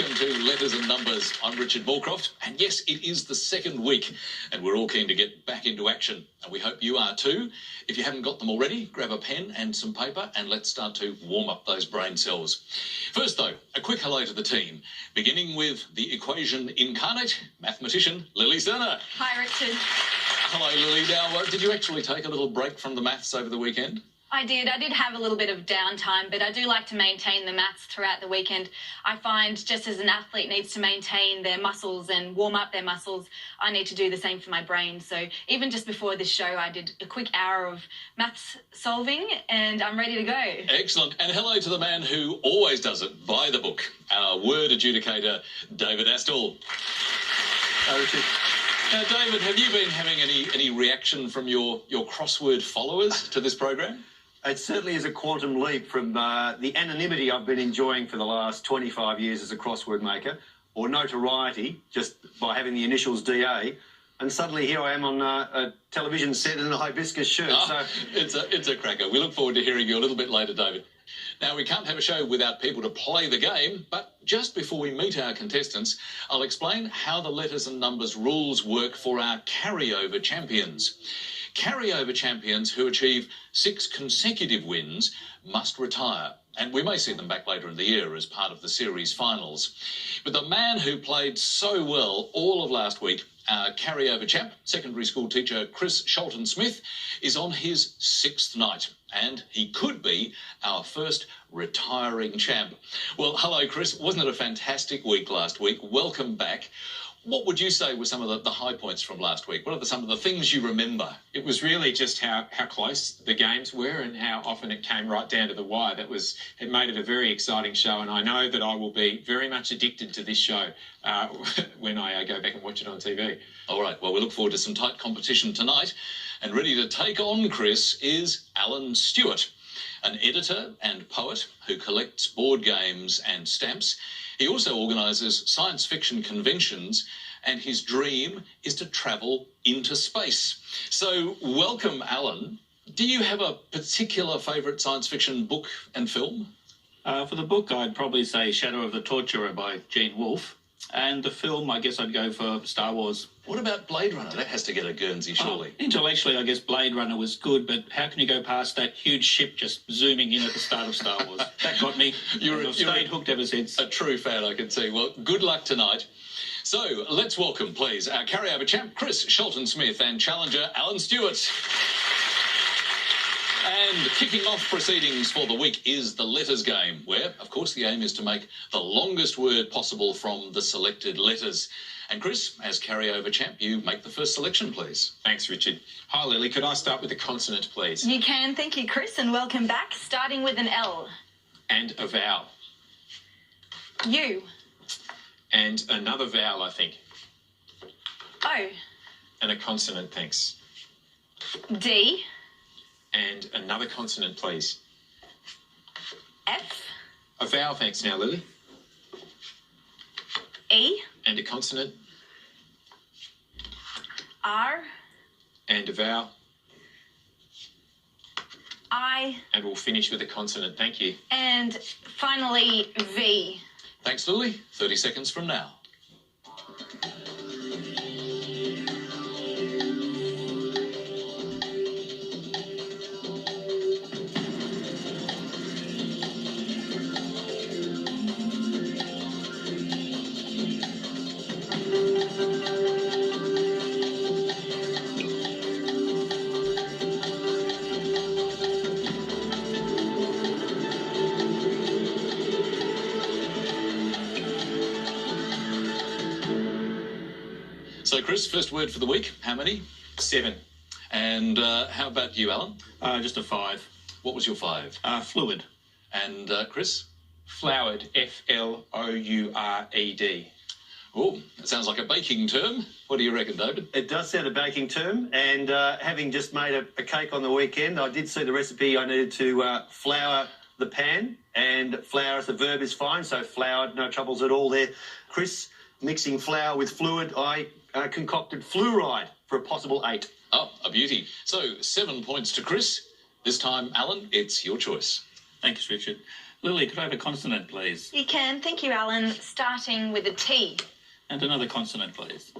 Welcome to Letters and Numbers. I'm Richard Morecroft, and yes, it is the second week, and we're all keen to get back into action, and we hope you are too. If you haven't got them already, grab a pen and some paper, and let's start to warm up those brain cells. First, though, a quick hello to the team, beginning with the equation incarnate, mathematician Lily Serna. Hi, Richard. Hello, Lily. Now, did you actually take a little break from the maths over the weekend? I did have a little bit of downtime, but I do like to maintain the maths throughout the weekend. I find just as an athlete needs to maintain their muscles and warm up their muscles, I need to do the same for my brain. So even just before this show, I did a quick hour of maths solving and I'm ready to go. Excellent. And hello to the man who always does it by the book, our word adjudicator, David Astle. Hi, Richard. Now, David, have you been having any reaction from your crossword followers to this program? It certainly is a quantum leap from the anonymity I've been enjoying for the last 25 years as a crossword maker, or notoriety just by having the initials DA, and suddenly here I am on a television set in a hibiscus shirt. So it's a cracker. We look forward to hearing you a little bit later, David. Now, we can't have a show without people to play the game, but just before we meet our contestants, I'll explain how the letters and numbers rules work for our carryover champions. Carryover champions who achieve 6 consecutive wins must retire, and we may see them back later in the year as part of the series finals. But the man who played so well all of last week, our carryover champ, secondary school teacher Chris Sholton-Smith, is on his 6th night, and he could be our first retiring champ. Well, hello, Chris. Wasn't it a fantastic week last week? Welcome back. What would you say were some of the high points from last week? What are some of the things you remember? It was really just how close the games were and how often it came right down to the wire. It made it a very exciting show, and I know that I will be very much addicted to this show when I go back and watch it on TV. All right, well, we look forward to some tight competition tonight. And ready to take on Chris is Alan Stewart, an editor and poet who collects board games and stamps. He also organises science fiction conventions, and his dream is to travel into space. So, welcome, Alan. Do you have a particular favourite science fiction book and film? For the book, I'd probably say Shadow of the Torturer by Gene Wolfe. And the film, I guess I'd go for Star Wars. What about Blade Runner? That has to get a Guernsey, surely. Intellectually, I guess Blade Runner was good, but how can you go past that huge ship just zooming in at the start of Star Wars? That got me. I've stayed hooked ever since. A true fan, I can see. Well, good luck tonight. So, let's welcome, please, our carryover champ, Chris Sholton-Smith, and challenger, Alan Stewart. And kicking off proceedings for the week is the letters game, where, of course, the aim is to make the longest word possible from the selected letters. And Chris, as carryover champ, you make the first selection, please. Thanks, Richard. Hi, Lily. Could I start with a consonant, please? You can. Thank you, Chris, and welcome back. Starting with an L. And a vowel. U. And another vowel, I think. O. And a consonant, thanks. D. And another consonant, please. F. A vowel, thanks now, Lily. E. And a consonant. R. And a vowel. I. And we'll finish with a consonant, thank you. And finally, V. Thanks, Lily. 30 seconds from now. So, Chris, first word for the week. How many? 7. And how about you, Alan? Just a 5. What was your 5? Fluid. And Chris? Floured. F-L-O-U-R-E-D. Oh, that sounds like a baking term. What do you reckon, David? It does sound a baking term, and having just made a cake on the weekend, I did see the recipe. I needed to flour the pan, and flour as a verb is fine, so floured, no troubles at all there. Chris, mixing flour with fluid, I concocted fluoride for a possible 8. Oh, a beauty. So, 7 points to Chris. This time, Alan, it's your choice. Thanks, Richard. Lily, could I have a consonant, please? You can. Thank you, Alan. Starting with a T. And another consonant, please.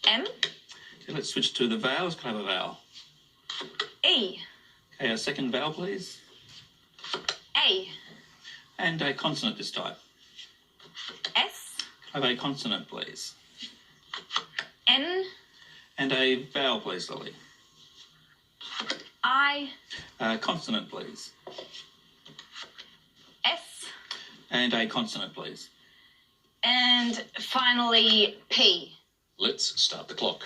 M. Okay, let's switch to the vowels. Could I have a vowel? E. Okay, a second vowel, please. A. And a consonant this time. S. Could I have a consonant, please? N. And a vowel, please, Lily. I. Consonant, please. S. And a consonant, please. And finally, P. Let's start the clock.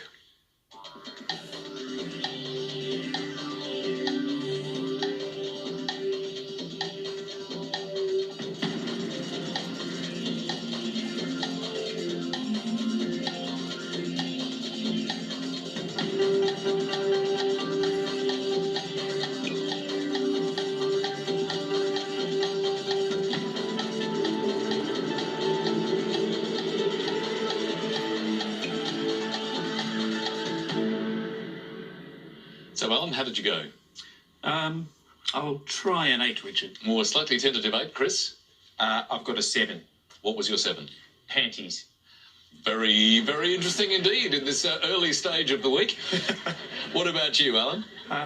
So, Alan, how did you go? I'll try an 8, Richard. More slightly tentative 8, Chris. I've got a 7. What was your 7? Panties. Very, very interesting indeed in this early stage of the week. What about you, Alan?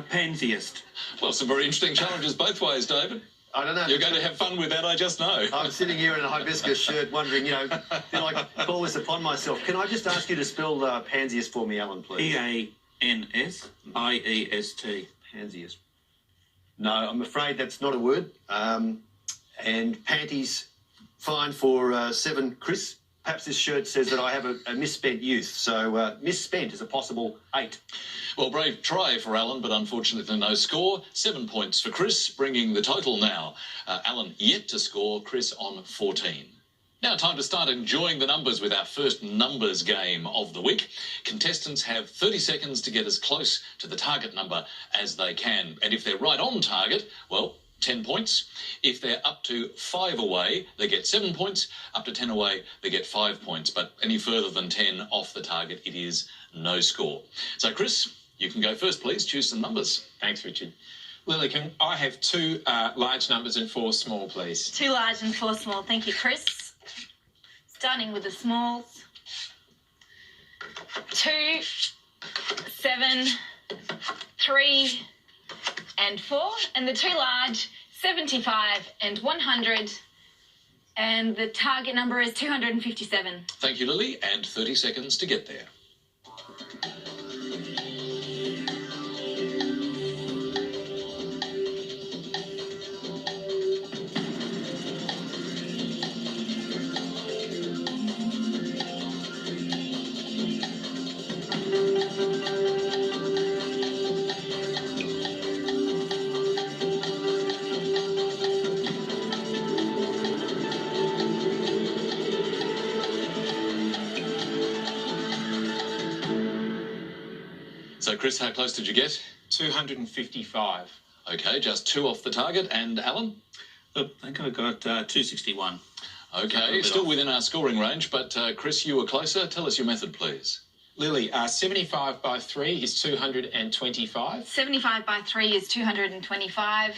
Pansiest. Well, some very interesting challenges both ways, David. I don't know. You're going to have fun with that, I just know. I'm sitting here in a hibiscus shirt wondering, did I call this upon myself? Can I just ask you to spell pansiest for me, Alan, please? P-A-N-S-I-E-S-T. Pansiest. No, I'm afraid that's not a word. And panties, fine for 7, Chris. Perhaps this shirt says that I have a misspent youth, so misspent is a possible 8. Well, brave try for Alan, but unfortunately no score. 7 points for Chris, bringing the total now. Alan yet to score, Chris on 14. Now time to start enjoying the numbers with our first numbers game of the week. Contestants have 30 seconds to get as close to the target number as they can. And if they're right on target, well, 10 points. If they're up to 5 away, they get 7 points. Up to 10 away, they get 5 points. But any further than 10 off the target, it is no score. So, Chris, you can go first, please. Choose some numbers. Thanks, Richard. Lily, can I have 2 large numbers and 4 small, please? 2 large and 4 small. Thank you, Chris. Starting with the smalls. 2, 7, 3, and 4. And the 2 large, 75 and 100. And the target number is 257. Thank you, Lily, and 30 seconds to get there. So, Chris, how close did you get? 255. Okay, just 2 off the target. And Alan? I think I got 261. Okay, still within our scoring range, but Chris, you were closer. Tell us your method, please. Lily, 75 by 3 is 225. 75 by 3 is 225.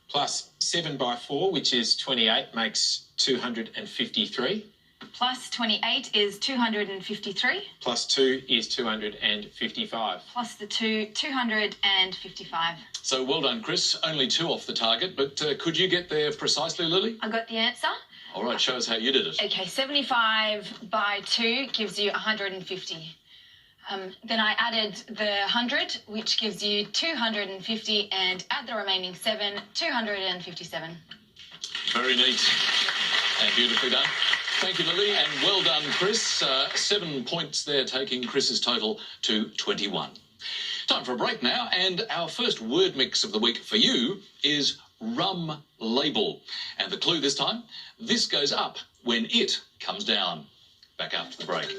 Plus 7 by 4, which is 28, makes 253. Plus 28 is 253. Plus 2 is 255. Plus the 2, 255. So well done, Chris. Only 2 off the target, but could you get there precisely, Lily? I got the answer. All right, show us how you did it. Okay, 75 by 2 gives you 150. Then I added the 100, which gives you 250, and add the remaining 7, 257. Very neat and beautifully done. Thank you, Lily, and well done, Chris. 7 points there, taking Chris's total to 21. Time for a break now, and our first word mix of the week for you is rum label. And the clue this time, this goes up when it comes down. Back after the break.